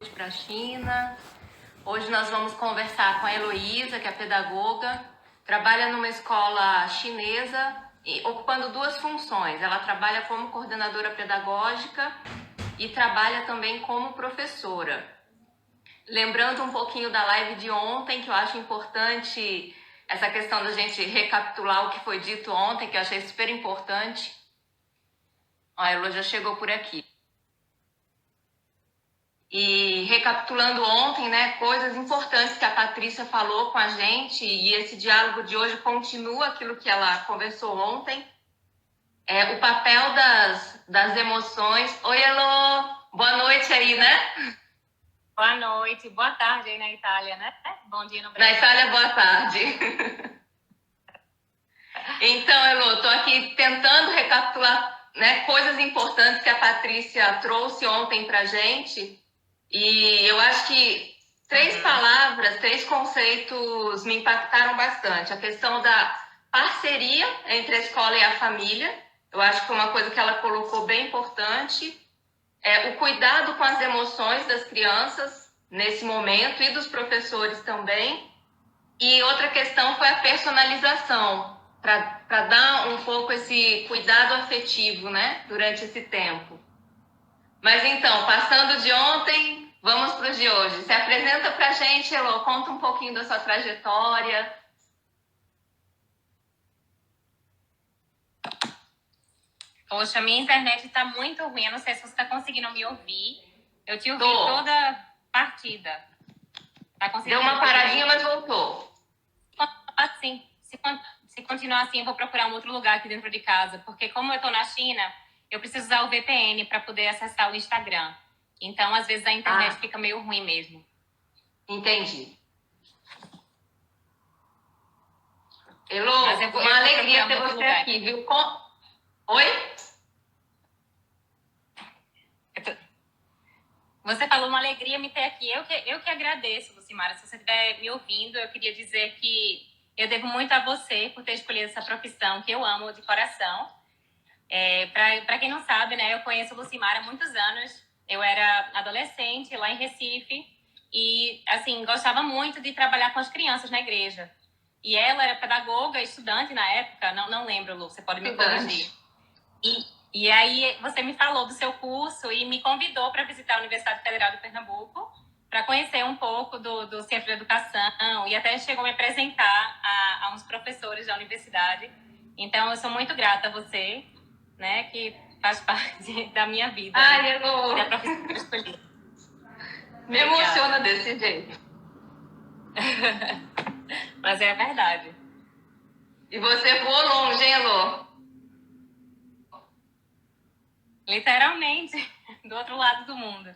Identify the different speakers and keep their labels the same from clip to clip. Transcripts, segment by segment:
Speaker 1: para a China. Hoje nós vamos conversar com a Heloísa, que é pedagoga, trabalha numa escola chinesa, ocupando duas funções. Ela trabalha como coordenadora pedagógica e trabalha também como professora. Lembrando um pouquinho da live de ontem, que eu acho importante essa questão da gente recapitular o que foi dito ontem, que eu achei super importante. A Elo já chegou por aqui. E recapitulando ontem, né, coisas importantes que a Patrícia falou com a gente, e esse diálogo de hoje continua aquilo que ela conversou ontem, o papel das emoções. Oi, Elo! Boa noite aí, né?
Speaker 2: Boa noite, boa tarde aí na Itália, né? Bom dia no Brasil.
Speaker 1: Na Itália, boa tarde. Então, Elo, estou aqui tentando recapitular, né, coisas importantes que a Patrícia trouxe ontem para a gente. E eu acho que três palavras, três conceitos me impactaram bastante. A questão da parceria entre a escola e a família. Eu acho que foi uma coisa que ela colocou bem importante. O cuidado com as emoções das crianças nesse momento e dos professores também. E outra questão foi a personalização, para dar um pouco esse cuidado afetivo, né, durante esse tempo. Mas então, passando de ontem, vamos para o de hoje. Se apresenta para a gente, Elô, conta um pouquinho da sua trajetória.
Speaker 2: Poxa, minha internet tá muito ruim, eu não sei se você está conseguindo me ouvir. Eu te ouvi
Speaker 1: Tô.
Speaker 2: toda partida. Tá conseguindo?
Speaker 1: Deu uma paradinha, mas voltou.
Speaker 2: Assim, se continuar assim, eu vou procurar um outro lugar aqui dentro de casa, porque como eu tô na China, eu preciso usar o VPN para poder acessar o Instagram. Então, às vezes a internet fica meio ruim mesmo.
Speaker 1: Entendi. Elô, uma alegria ter você aqui, viu? Oi?
Speaker 2: Você falou uma alegria me ter aqui. Eu que agradeço, Lucimara. Se você estiver me ouvindo, eu queria dizer que eu devo muito a você por ter escolhido essa profissão que eu amo de coração. Para quem não sabe, né, eu conheço a Lucimara há muitos anos. Eu era adolescente lá em Recife e, assim, gostava muito de trabalhar com as crianças na igreja. E ela era pedagoga, estudante na época, não lembro, Lu, você pode me corrigir. E aí você me falou do seu curso e me convidou para visitar a Universidade Federal de Pernambuco para conhecer um pouco do Centro de Educação e até chegou a me apresentar a uns professores da universidade. Então, eu sou muito grata a você, né, que faz parte da minha vida.
Speaker 1: Ai, Elô!
Speaker 2: Da profissão que eu escolhi.
Speaker 1: Me emociona desse jeito.
Speaker 2: Mas é verdade.
Speaker 1: E você voou longe, hein, Elô?
Speaker 2: Literalmente, do outro lado do mundo.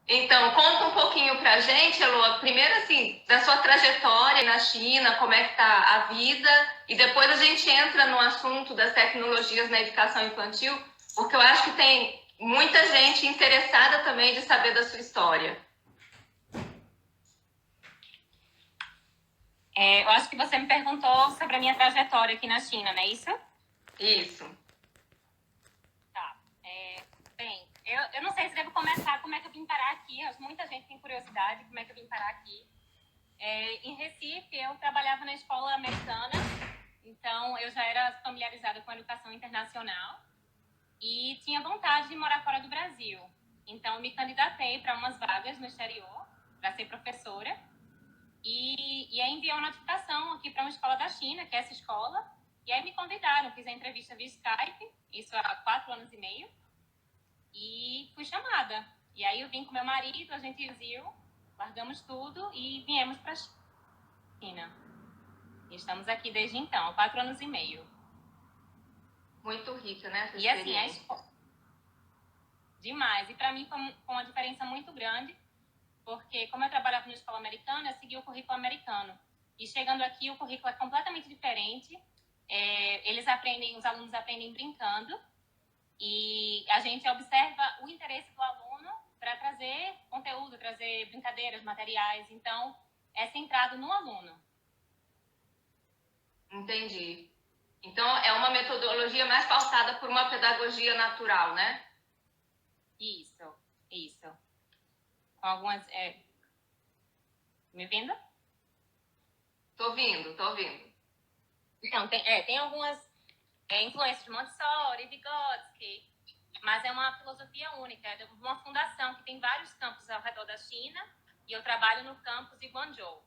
Speaker 1: Então, conta um pouquinho pra gente, Elô, primeiro assim, da sua trajetória na China, como é que tá a vida, e depois a gente entra no assunto das tecnologias na educação infantil, porque eu acho que tem muita gente interessada também de saber da sua história.
Speaker 2: Eu acho que você me perguntou sobre a minha trajetória aqui na China, não é isso?
Speaker 1: Isso.
Speaker 2: Tá. Bem, eu não sei se devo começar como é que eu vim parar aqui. Acho que muita gente tem curiosidade como é que eu vim parar aqui. Em Recife, eu trabalhava na escola americana, então eu já era familiarizada com a educação internacional e tinha vontade de morar fora do Brasil. Então, eu me candidatei para umas vagas no exterior, para ser professora, e aí enviei uma notificação aqui para uma escola da China, que é essa escola, e aí me convidaram, fiz a entrevista via Skype, isso há 4 anos e meio, e fui chamada. E aí eu vim com meu marido, a gente viu, largamos tudo e viemos para a China. E estamos aqui desde então, há 4 anos e meio.
Speaker 1: Muito rica, né? Essa
Speaker 2: e assim, a
Speaker 1: experiência.
Speaker 2: escola... Demais. E para mim foi uma diferença muito grande, porque como eu trabalhava na escola americana, eu segui o currículo americano. E chegando aqui, o currículo é completamente diferente. Os alunos aprendem brincando. E a gente observa o interesse do aluno para trazer conteúdo, trazer brincadeiras, materiais. Então, é centrado no aluno.
Speaker 1: Entendi. Então, é uma metodologia mais pautada por uma pedagogia natural, né?
Speaker 2: Isso. Isso. Com algumas... Me vendo?
Speaker 1: Tô ouvindo.
Speaker 2: Então, tem algumas influências de Montessori, Vygotsky, mas é uma filosofia única, é uma fundação que tem vários campos ao redor da China, e eu trabalho no campus de Guangzhou.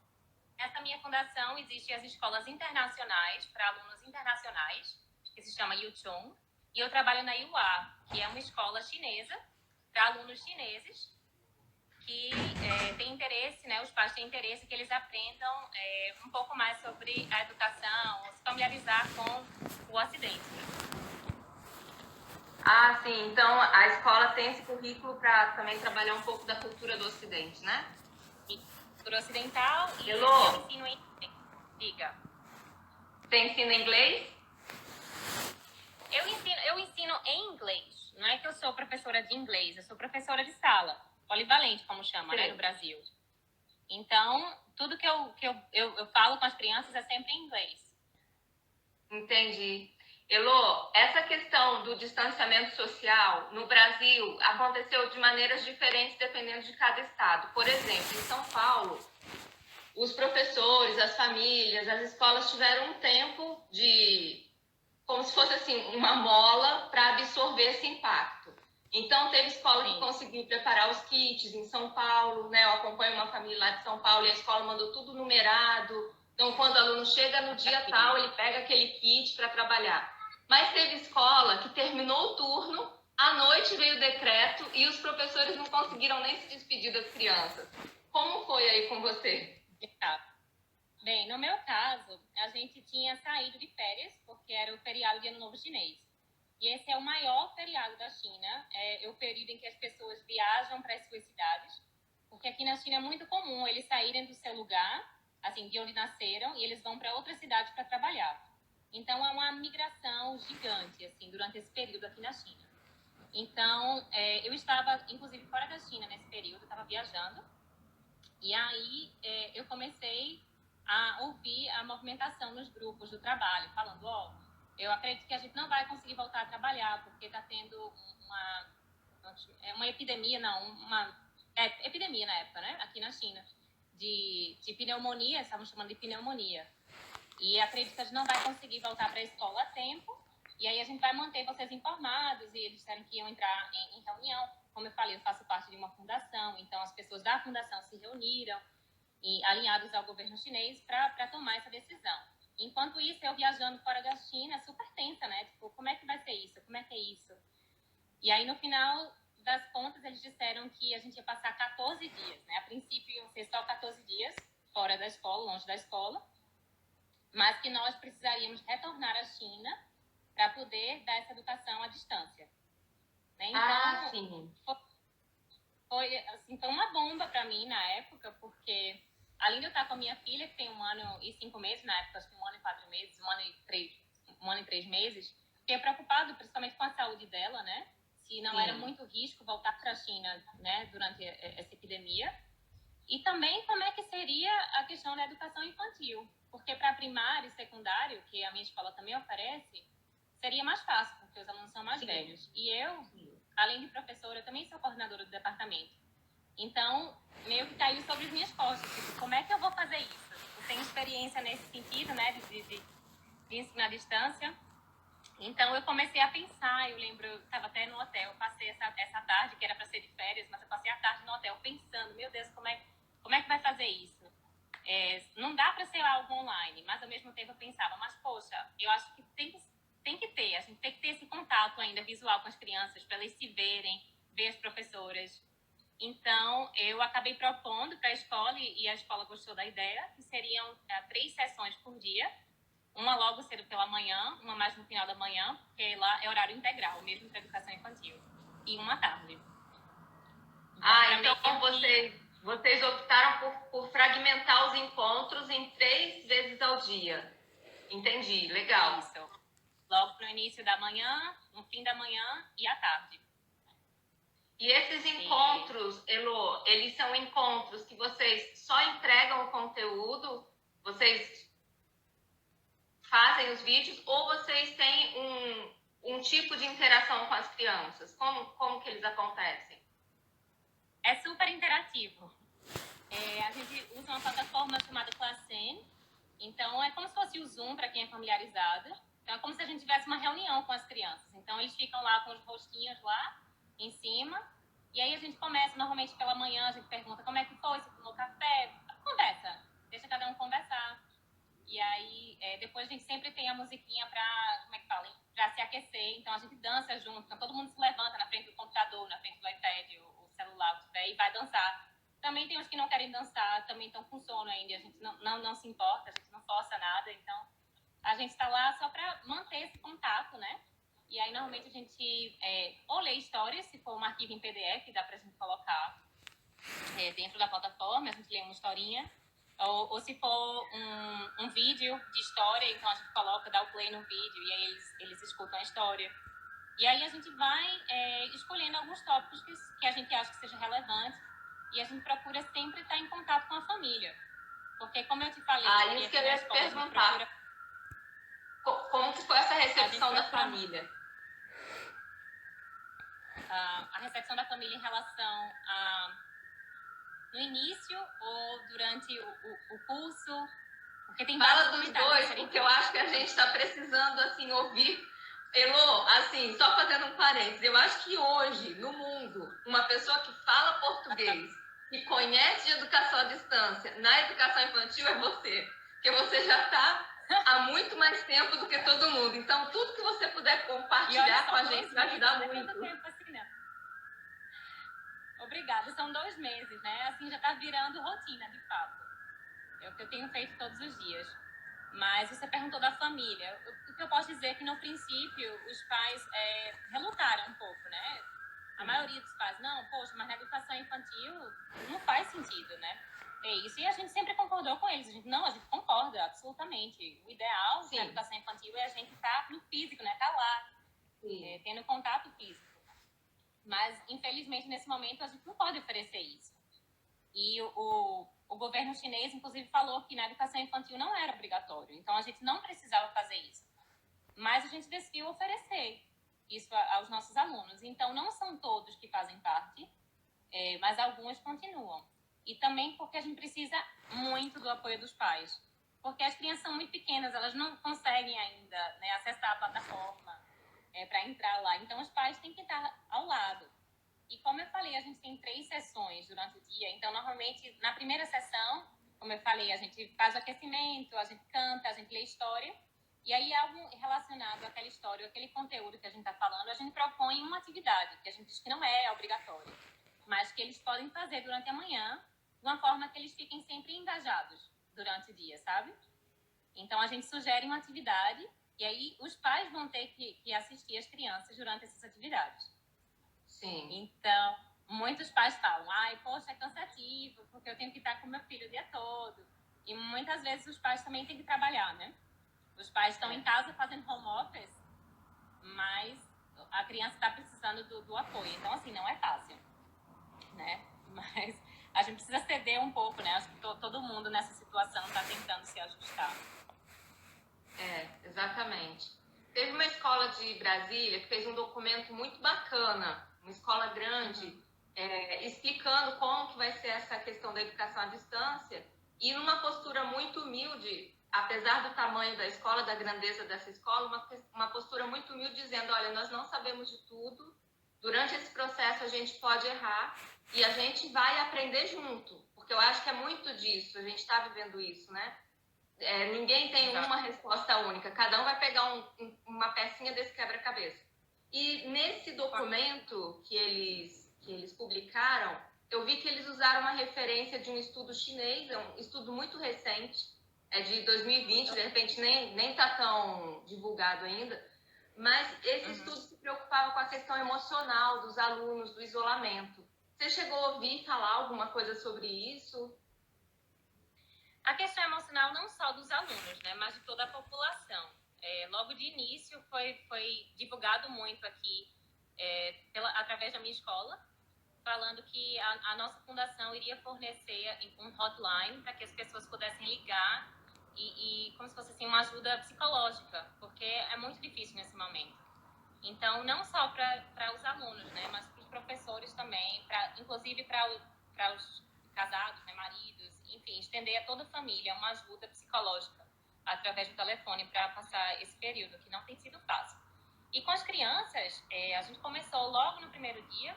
Speaker 2: Nessa minha fundação existem as escolas internacionais para alunos internacionais, que se chama Yuchong, e eu trabalho na Yuhua, que é uma escola chinesa para alunos chineses que têm interesse, né, os pais têm interesse que eles aprendam um pouco mais sobre a educação, se familiarizar com o Ocidente.
Speaker 1: Ah, sim. Então, a escola tem esse currículo para também trabalhar um pouco da cultura do Ocidente, né?
Speaker 2: Cultura ocidental e
Speaker 1: Elô,
Speaker 2: eu ensino em... Diga.
Speaker 1: Você ensina inglês?
Speaker 2: Eu ensino em inglês. Não é que eu sou professora de inglês, eu sou professora de sala. Polivalente, como chama, né, no Brasil. Então, tudo que eu falo com as crianças é sempre em inglês.
Speaker 1: Entendi. Elô, essa questão do distanciamento social no Brasil aconteceu de maneiras diferentes dependendo de cada estado. Por exemplo, em São Paulo, os professores, as famílias, as escolas tiveram um tempo de, como se fosse assim, uma mola para absorver esse impacto. Então, teve escola que conseguiu preparar os kits em São Paulo, né? Eu acompanho uma família lá de São Paulo e a escola mandou tudo numerado. Então, quando o aluno chega no dia tal, ele pega aquele kit para trabalhar. Mas teve escola que terminou o turno, à noite veio o decreto e os professores não conseguiram nem se despedir das crianças. Como foi aí com você?
Speaker 2: Bem, no meu caso, a gente tinha saído de férias, porque era o feriado de Ano Novo Chinês. E esse é o maior feriado da China, é o período em que as pessoas viajam para as suas cidades, porque aqui na China é muito comum eles saírem do seu lugar, assim, de onde nasceram, e eles vão para outra cidade para trabalhar. Então, é uma migração gigante, assim, durante esse período aqui na China. Então, eu estava, inclusive, fora da China nesse período, estava viajando, e aí eu comecei a ouvir a movimentação nos grupos do trabalho, falando, eu acredito que a gente não vai conseguir voltar a trabalhar, porque está tendo uma epidemia, epidemia na época, né, aqui na China, de pneumonia, estavam chamando de pneumonia. E acredito que a gente não vai conseguir voltar para a escola a tempo, e aí a gente vai manter vocês informados, e eles disseram que iam entrar em reunião. Como eu falei, eu faço parte de uma fundação, então as pessoas da fundação se reuniram, e alinhados ao governo chinês, para tomar essa decisão. Enquanto isso, eu viajando fora da China, super tensa, né? Tipo, como é que vai ser isso? Como é que é isso? E aí, no final das contas, eles disseram que a gente ia passar 14 dias, né? A princípio, iam ser só 14 dias fora da escola, longe da escola, mas que nós precisaríamos retornar à China para poder dar essa educação à distância. Né? Então,
Speaker 1: sim.
Speaker 2: Foi uma bomba para mim na época, porque além de eu estar com a minha filha, que tem 1 ano e 5 meses, na época acho que 1 ano e 4 meses, 1 ano e 3 meses, fiquei preocupado principalmente com a saúde dela, né? Se não era muito risco voltar para a China, né, durante essa epidemia. E também como é que seria a questão da educação infantil, porque para primário e secundário, que a minha escola também oferece, seria mais fácil, porque os alunos são mais velhos. E eu, além de professora, eu também sou coordenadora do departamento. Então, meio que caiu sobre as minhas costas. Tipo, como é que eu vou fazer isso? Eu tenho experiência nesse sentido, né, de ensino à distância. Então, eu comecei a pensar. Eu lembro, eu estava até no hotel, eu passei essa tarde, que era para ser de férias, mas eu passei a tarde no hotel pensando, meu Deus, como é que vai fazer isso? Não dá para ser algo online, mas ao mesmo tempo eu pensava, mas poxa, eu acho que tem que ter, a gente tem que ter esse contato ainda visual com as crianças, para elas se verem, ver as professoras. Então, eu acabei propondo para a escola, e a escola gostou da ideia, que seriam 3 sessões por dia, uma logo cedo pela manhã, uma mais no final da manhã, porque lá é horário integral, mesmo para educação infantil, e uma tarde.
Speaker 1: Então vocês optaram por fragmentar os encontros em 3 vezes ao dia. Entendi, legal.
Speaker 2: Isso. Logo no início da manhã, no fim da manhã e à tarde.
Speaker 1: E esses encontros, Elô, eles são encontros que vocês só entregam o conteúdo, vocês fazem os vídeos, ou vocês têm um tipo de interação com as crianças? Como que eles acontecem?
Speaker 2: É super interativo. A gente usa uma plataforma chamada Classem. Então, é como se fosse o Zoom, para quem é familiarizado. Então, é como se a gente tivesse uma reunião com as crianças. Então, eles ficam lá com os rostinhos lá em cima. E aí, a gente começa, normalmente, pela manhã, a gente pergunta como é que foi, se tomou café. Conversa. Deixa cada um conversar. E aí, depois a gente sempre tem a musiquinha pra, como é que fala? Pra se aquecer. Então, a gente dança junto. Então, todo mundo se levanta na frente do computador, na frente do iPad, o celular, o que tiver, e vai dançar. Também tem os que não querem dançar, também estão com sono ainda. A gente não se importa, a gente não força nada. Então, a gente está lá só para manter esse contato, né? E aí, normalmente, a gente ou lê histórias, se for um arquivo em PDF, dá para a gente colocar dentro da plataforma, a gente lê uma historinha. Ou se for um vídeo de história, então a gente coloca, dá o play no vídeo e aí eles escutam a história. E aí a gente vai escolhendo alguns tópicos que a gente acha que seja relevante e a gente procura sempre estar em contato com a família. Porque, como eu te falei...
Speaker 1: Isso que eu ia te perguntar. Como que foi essa recepção da família?
Speaker 2: A recepção da família em relação a... No início ou durante o curso? Porque tem
Speaker 1: Fala dos dois, porque eu acho que a gente está precisando, assim, ouvir. Elô, assim, só fazendo um parênteses, eu acho que hoje, no mundo, uma pessoa que fala português e conhece de educação à distância na educação infantil é você. Porque você já está há muito mais tempo do que todo mundo. Então, tudo que você puder compartilhar com a gente vai ajudar muito.
Speaker 2: Obrigada, são 2 meses, né? Assim, já está virando rotina, de fato. É o que eu tenho feito todos os dias. Mas você perguntou da família. O que eu posso dizer é que, no princípio, os pais relutaram um pouco, né? A maioria dos pais, não, poxa, mas na educação infantil não faz sentido, né? É isso. E a gente sempre concordou com eles. A gente concorda, absolutamente. O ideal da educação infantil é a gente estar no físico, né? Estar lá, tendo contato físico. Mas, infelizmente, nesse momento, a gente não pode oferecer isso. E o governo chinês, inclusive, falou que na educação infantil não era obrigatório. Então, a gente não precisava fazer isso. Mas a gente decidiu oferecer isso aos nossos alunos. Então, não são todos que fazem parte, mas alguns continuam. E também porque a gente precisa muito do apoio dos pais. Porque as crianças são muito pequenas, elas não conseguem ainda, né, acessar a plataforma para entrar lá. Então, os pais têm que estar ao lado. E como eu falei, a gente tem 3 sessões durante o dia. Então, normalmente, na primeira sessão, como eu falei, a gente faz o aquecimento, a gente canta, a gente lê história. E aí, algo relacionado àquela história, àquele conteúdo que a gente está falando, a gente propõe uma atividade, que a gente diz que não é obrigatória, mas que eles podem fazer durante a manhã, de uma forma que eles fiquem sempre engajados durante o dia, sabe? Então, a gente sugere uma atividade e aí os pais vão ter que assistir as crianças durante essas atividades.
Speaker 1: Sim.
Speaker 2: Então, muitos pais falam, ai, poxa, é cansativo, porque eu tenho que estar com meu filho o dia todo. E muitas vezes os pais também têm que trabalhar, né? Os pais estão em casa fazendo home office, mas a criança está precisando do apoio. Então, assim, não é fácil, né? Mas a gente precisa ceder um pouco, né? Acho que todo mundo nessa situação está tentando se ajustar.
Speaker 1: Exatamente. Teve uma escola de Brasília que fez um documento muito bacana, uma escola grande, explicando como que vai ser essa questão da educação à distância e numa postura muito humilde, apesar do tamanho da escola, da grandeza dessa escola, uma postura muito humilde dizendo, olha, nós não sabemos de tudo, durante esse processo a gente pode errar e a gente vai aprender junto, porque eu acho que é muito disso, a gente está vivendo isso, né? Ninguém tem uma resposta única, cada um vai pegar uma pecinha desse quebra-cabeça. E nesse documento que eles publicaram, eu vi que eles usaram uma referência de um estudo chinês, é um estudo muito recente, é de 2020, de repente nem está tão divulgado ainda, mas esse estudo se preocupava com a questão emocional dos alunos, do isolamento. Você chegou a ouvir falar alguma coisa sobre isso?
Speaker 2: A questão emocional não só dos alunos, né, mas de toda a população. Logo de início foi divulgado muito aqui, através da minha escola, falando que a nossa fundação iria fornecer um hotline para que as pessoas pudessem ligar e como se fosse assim, uma ajuda psicológica, porque é muito difícil nesse momento. Então, não só para os alunos, né, mas para os professores também, para inclusive para os casados, né, maridos, enfim, estender a toda a família uma ajuda psicológica através do telefone para passar esse período, que não tem sido fácil. E com as crianças, a gente começou logo no primeiro dia,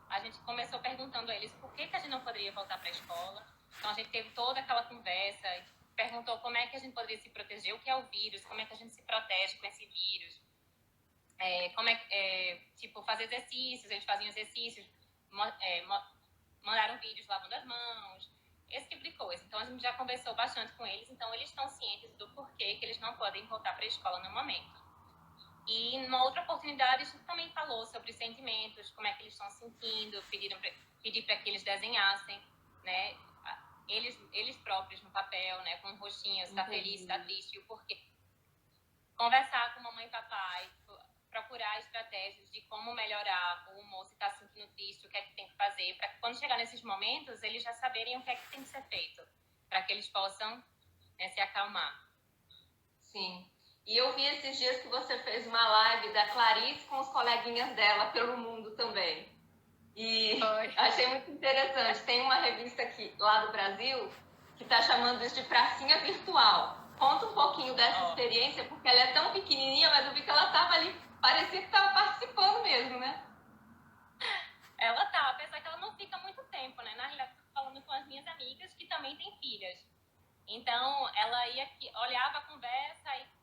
Speaker 2: a gente começou perguntando a eles por que a gente não poderia voltar para a escola. Então, a gente teve toda aquela conversa, perguntou como é que a gente poderia se proteger, o que é o vírus, como é que a gente se protege com esse vírus, tipo, fazer exercícios, eles faziam exercícios, mandaram vídeos lavando as mãos, esse tipo de coisa. Então, a gente já conversou bastante com eles, então eles estão cientes do porquê que eles não podem voltar para a escola no momento. E, numa outra oportunidade, a gente também falou sobre os sentimentos, como é que eles estão sentindo, pedir para que eles desenhassem, né, eles próprios no papel, né, com rostinhos, está feliz, está triste, o porquê. Conversar com mamãe e papai, procurar estratégias de como melhorar o humor, se está se sentindo triste, o que é que tem que fazer, para que quando chegar nesses momentos, eles já saberem o que é que tem que ser feito, para que eles possam, né, se acalmar.
Speaker 1: Sim. E eu vi esses dias que você fez uma live da Clarice com os coleguinhas dela pelo mundo também. E achei muito interessante. Tem uma revista aqui, lá do Brasil, que está chamando isso de pracinha virtual. Conta um pouquinho dessa experiência, porque ela é tão pequenininha, mas eu vi que ela estava ali, parecia que estava participando mesmo, né?
Speaker 2: Ela tá, apesar que ela não fica muito tempo, né? Na realidade, eu tô falando com as minhas amigas que também têm filhas. Então, ela ia, olhava a conversa e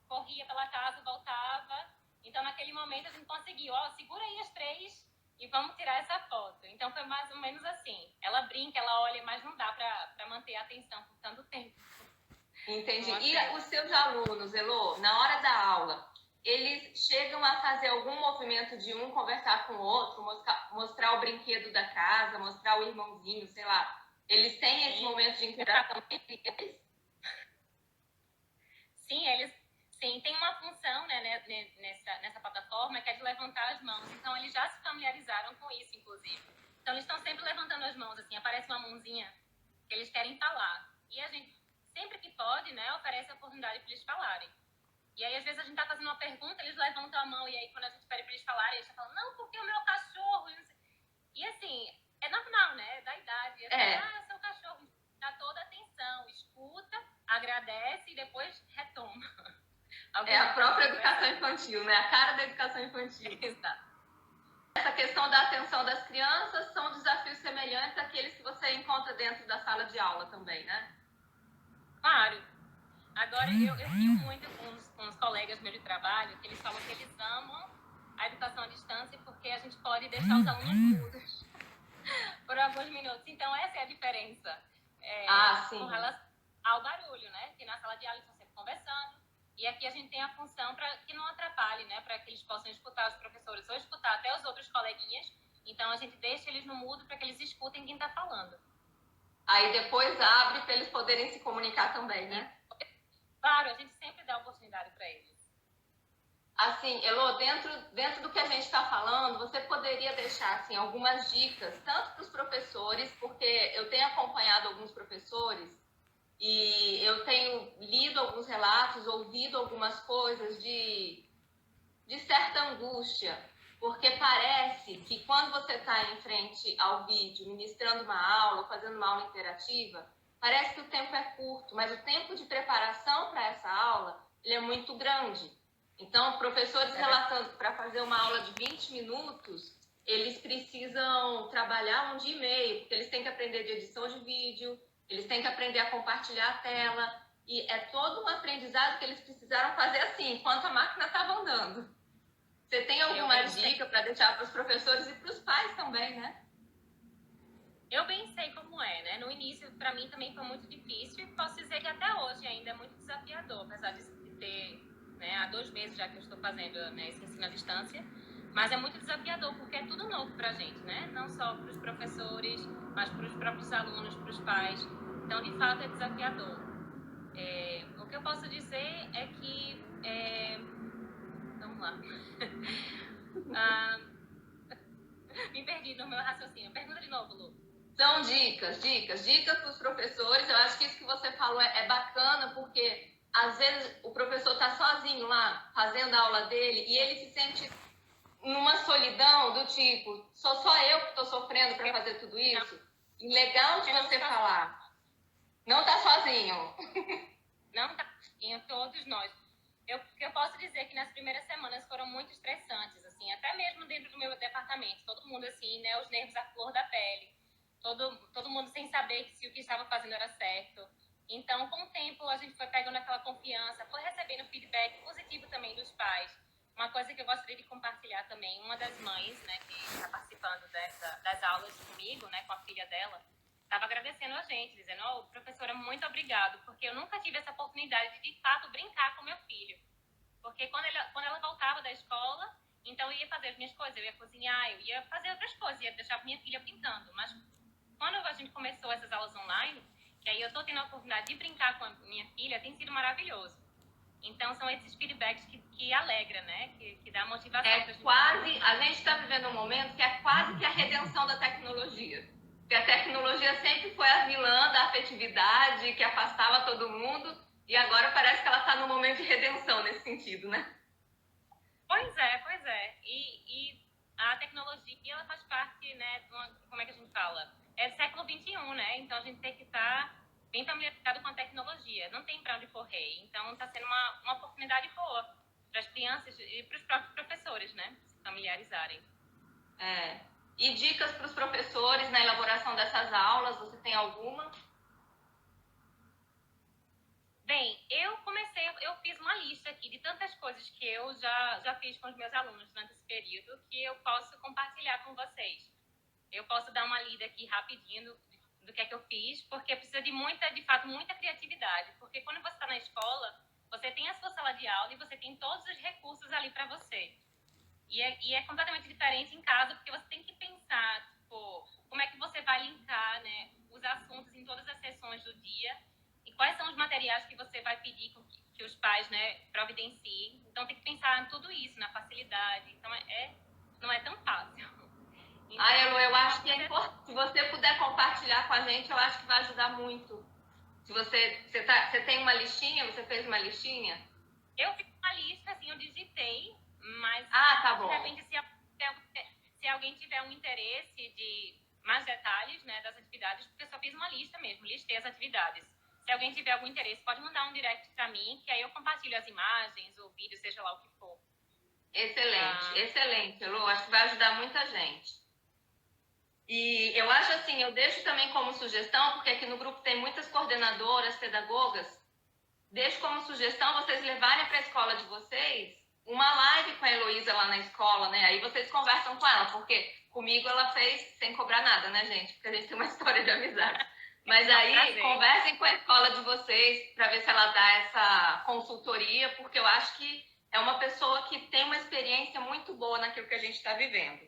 Speaker 2: corria pela casa, voltava. Então, naquele momento, a gente conseguiu, segura aí as 3 e vamos tirar essa foto. Então, foi mais ou menos assim. Ela brinca, ela olha, mas não dá para manter a atenção por tanto tempo.
Speaker 1: Entendi. E os seus alunos, Elô, na hora da aula, eles chegam a fazer algum movimento de um conversar com o outro, mostrar o brinquedo da casa, mostrar o irmãozinho, sei lá. Eles têm esse momento de interação entre eles?
Speaker 2: Sim, sim, tem uma função, né, nessa plataforma que é de levantar as mãos. Então, eles já se familiarizaram com isso, inclusive. Então, eles estão sempre levantando as mãos, assim, aparece uma mãozinha que eles querem falar. E a gente, sempre que pode, né, oferece a oportunidade para eles falarem. E aí, às vezes, a gente tá fazendo uma pergunta, eles levantam a mão, e aí, quando a gente pede para eles falarem, eles estão falando, não, porque o meu cachorro... E, assim, é normal, né, da idade. Assim, seu cachorro dá toda a atenção, escuta, agradece e depois retoma.
Speaker 1: É a própria educação infantil, né? A cara da educação infantil.
Speaker 2: Exato.
Speaker 1: Essa questão da atenção das crianças são desafios semelhantes àqueles que você encontra dentro da sala de aula também, né?
Speaker 2: Claro. Agora, eu rio muito com os colegas meus de trabalho, que eles falam que eles amam a educação à distância porque a gente pode deixar os alunos mudos por alguns minutos. Então, essa é a diferença.
Speaker 1: Sim.
Speaker 2: Com relação ao barulho, né? Que na sala de aula eles estão sempre conversando. E aqui a gente tem a função para que não atrapalhe, né? Para que eles possam escutar os professores ou escutar até os outros coleguinhas. Então, a gente deixa eles no mudo para que eles escutem quem está falando.
Speaker 1: Aí depois abre para eles poderem se comunicar também, né?
Speaker 2: Claro, a gente sempre dá oportunidade para eles.
Speaker 1: Assim, Elô, dentro do que a gente está falando, você poderia deixar assim, algumas dicas, tanto para os professores, porque eu tenho acompanhado alguns professores e eu tenho lido alguns relatos, ouvido algumas coisas de certa angústia, porque parece que quando você está em frente ao vídeo, ministrando uma aula, fazendo uma aula interativa, parece que o tempo é curto, mas o tempo de preparação para essa aula ele é muito grande. Então, professores relatando para fazer uma aula de 20 minutos, eles precisam trabalhar 1 dia e meio, porque eles têm que aprender de edição de vídeo, eles têm que aprender a compartilhar a tela, e é todo um aprendizado que eles precisaram fazer assim, enquanto a máquina estava andando. Você tem alguma dica para deixar para os professores e para os pais também, né?
Speaker 2: Eu bem sei como é, né? No início, para mim, também foi muito difícil e posso dizer que até hoje ainda é muito desafiador, apesar de ter, né, há 2 meses já que eu estou fazendo, né, esse ensino à distância, mas é muito desafiador porque é tudo novo para a gente, né? Não só para os professores, mas para os próprios alunos, para os pais. Então, de fato, é desafiador. O que eu posso dizer é que... Vamos lá. Me perdi no meu raciocínio. Pergunta de novo, Lu.
Speaker 1: São dicas para os professores. Eu acho que isso que você falou é bacana, porque às vezes o professor está sozinho lá, fazendo a aula dele, e ele se sente numa solidão do tipo, sou só eu que estou sofrendo para fazer tudo isso? E legal de você falar. Não tá sozinho.
Speaker 2: Não tá sozinho, todos nós. Eu posso dizer que nas primeiras semanas foram muito estressantes, assim, até mesmo dentro do meu departamento. Todo mundo, assim, né, os nervos à flor da pele. Todo mundo sem saber se o que estava fazendo era certo. Então, com o tempo, a gente foi pegando aquela confiança, foi recebendo feedback positivo também dos pais. Uma coisa que eu gostaria de compartilhar também, uma das mães, né, que está participando das aulas comigo, né, com a filha dela, estava agradecendo a gente, dizendo, oh, professora, muito obrigado, porque eu nunca tive essa oportunidade de fato, brincar com meu filho. Porque quando ela voltava da escola, então eu ia fazer as minhas coisas, eu ia cozinhar, eu ia fazer outras coisas, ia deixar minha filha brincando. Mas quando a gente começou essas aulas online, que aí eu estou tendo a oportunidade de brincar com a minha filha, tem sido maravilhoso. Então, são esses feedbacks que alegra, né? Que dá motivação.
Speaker 1: A gente está vivendo um momento que é quase que a redenção da tecnologia. Porque a tecnologia sempre foi a vilã da afetividade, que afastava todo mundo, e agora parece que ela está num momento de redenção nesse sentido, né?
Speaker 2: Pois é. E a tecnologia, ela faz parte, né, como é que a gente fala? É do século XXI, né? Então, a gente tem que estar bem familiarizado com a tecnologia. Não tem para onde correr. Então, está sendo uma oportunidade boa para as crianças e para os próprios professores, né? Se familiarizarem.
Speaker 1: E dicas para os professores na elaboração dessas aulas, você tem alguma?
Speaker 2: Bem, eu fiz uma lista aqui de tantas coisas que eu já fiz com os meus alunos durante esse período que eu posso compartilhar com vocês. Eu posso dar uma lida aqui rapidinho do que é que eu fiz, porque precisa de fato, muita criatividade. Porque quando você está na escola, você tem a sua sala de aula e você tem todos os recursos ali para você. E é completamente diferente em casa, porque você tem que pensar, tipo, como é que você vai linkar, né, os assuntos em todas as sessões do dia e quais são os materiais que você vai pedir que os pais, né, providenciem. Então, tem que pensar em tudo isso, na facilidade. Então, não é tão fácil.
Speaker 1: Então, Elo, eu acho que é importante. Se você puder compartilhar com a gente, eu acho que vai ajudar muito. Se você tem uma listinha, você fez uma listinha?
Speaker 2: Eu fiz uma lista, assim, eu digitei, mas
Speaker 1: tá bom.
Speaker 2: De repente, se alguém tiver um interesse de mais detalhes, né, das atividades, porque eu só fiz uma lista mesmo, listei as atividades. Se alguém tiver algum interesse, pode mandar um direct para mim, que aí eu compartilho as imagens, o vídeo, seja lá o que for.
Speaker 1: Excelente, Elô. Acho que vai ajudar muita gente. E eu acho assim, eu deixo também como sugestão, porque aqui no grupo tem muitas coordenadoras, pedagogas, deixo como sugestão vocês levarem para a escola de vocês uma live com a Heloísa lá na escola, né? Aí vocês conversam com ela, porque comigo ela fez sem cobrar nada, né, gente? Porque a gente tem uma história de amizade. Mas aí conversem com a escola de vocês para ver se ela dá essa consultoria, porque eu acho que é uma pessoa que tem uma experiência muito boa naquilo que a gente está vivendo.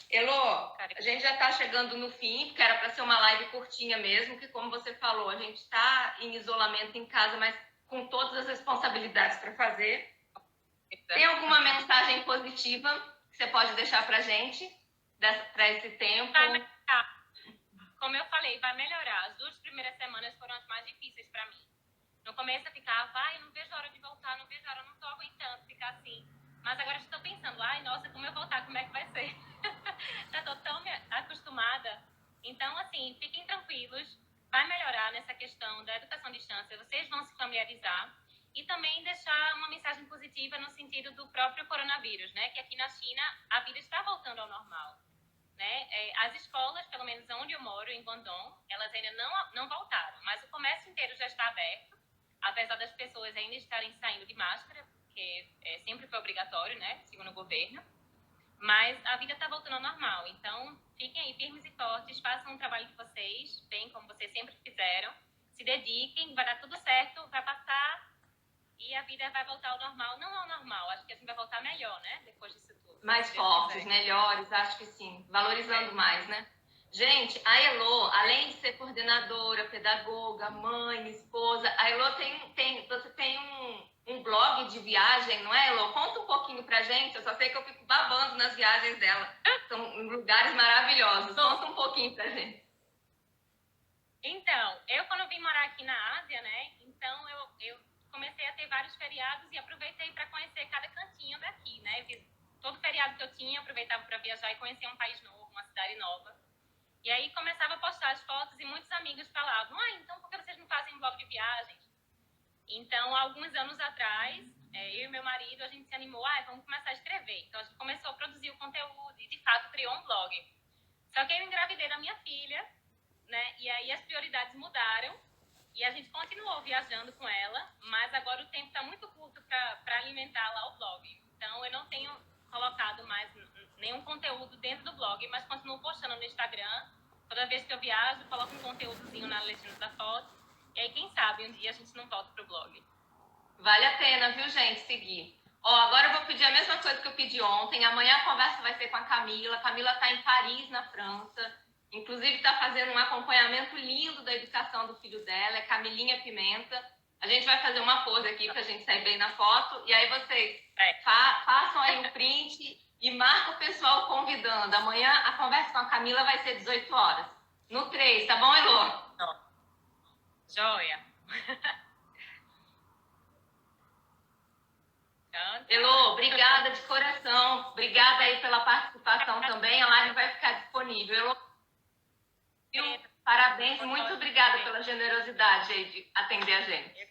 Speaker 1: Elô, a gente já está chegando no fim, porque era para ser uma live curtinha mesmo, que como você falou, a gente está em isolamento em casa, mas com todas as responsabilidades para fazer. Tem alguma mensagem positiva que você pode deixar para a gente, para esse tempo?
Speaker 2: Vai melhorar. Como eu falei, vai melhorar. As 2 primeiras semanas foram as mais difíceis para mim. No começo eu ficava, não vejo a hora de voltar, não vejo a hora, não estou aguentando ficar assim. Mas agora estou pensando, nossa, como eu voltar, como é que vai ser? Já estou tão acostumada. Então, assim, fiquem tranquilos. Vai melhorar nessa questão da educação à distância. Vocês vão se familiarizar. E também deixar uma mensagem positiva no sentido do próprio coronavírus, né? Que aqui na China a vida está voltando ao normal. Né? As escolas, pelo menos onde eu moro, em Guangdong, elas ainda não voltaram. Mas o comércio inteiro já está aberto. Apesar das pessoas ainda estarem saindo de máscara, porque sempre foi obrigatório, né, segundo o governo, mas a vida está voltando ao normal. Então, fiquem aí firmes e fortes, façam o trabalho de vocês, bem como vocês sempre fizeram, se dediquem, vai dar tudo certo, vai passar e a vida vai voltar ao normal. Não ao normal, acho que a gente vai voltar melhor, né, depois disso tudo.
Speaker 1: Mais fortes, melhores, acho que sim, valorizando mais, né? Gente, a Elô, além de ser coordenadora, pedagoga, mãe, esposa, a Elô você tem um blog de viagem, não é, Elô? Conta um pouquinho pra gente, eu só sei que eu fico babando nas viagens dela. São lugares maravilhosos. Conta um pouquinho pra gente.
Speaker 2: Então, eu quando vim morar aqui na Ásia, né, então eu comecei a ter vários feriados e aproveitei para conhecer cada cantinho daqui, né, todo feriado que eu tinha, eu aproveitava para viajar e conhecer um país novo, uma cidade nova. E aí começava a postar as fotos e muitos amigos falavam, então por que vocês não fazem um blog de viagens? Então, alguns anos atrás, eu e meu marido, a gente se animou, vamos começar a escrever. Então, a gente começou a produzir o conteúdo e, de fato, criou um blog. Só que eu engravidei da minha filha, né? E aí as prioridades mudaram e a gente continuou viajando com ela, mas agora o tempo está muito curto para alimentar lá o blog. Então, eu não tenho colocado mais nenhum conteúdo dentro do blog, mas continuo postando no Instagram. Toda vez que eu viajo, coloco um conteúdozinho na legenda da foto. E aí, quem sabe, um dia a gente não volta pro blog.
Speaker 1: Vale a pena, viu, gente, seguir. Agora eu vou pedir a mesma coisa que eu pedi ontem. Amanhã a conversa vai ser com a Camila. A Camila está em Paris, na França. Inclusive, está fazendo um acompanhamento lindo da educação do filho dela. É Camilinha Pimenta. A gente vai fazer uma pose aqui para a gente sair bem na foto. E aí vocês façam aí um print e marca o pessoal convidando. Amanhã a conversa com a Camila vai ser 18 horas. No 3, tá bom, Elô?
Speaker 2: Joia.
Speaker 1: Elô, obrigada de coração. Obrigada aí pela participação também. A live vai ficar disponível. Elô, parabéns. Muito obrigada pela generosidade aí de atender a gente.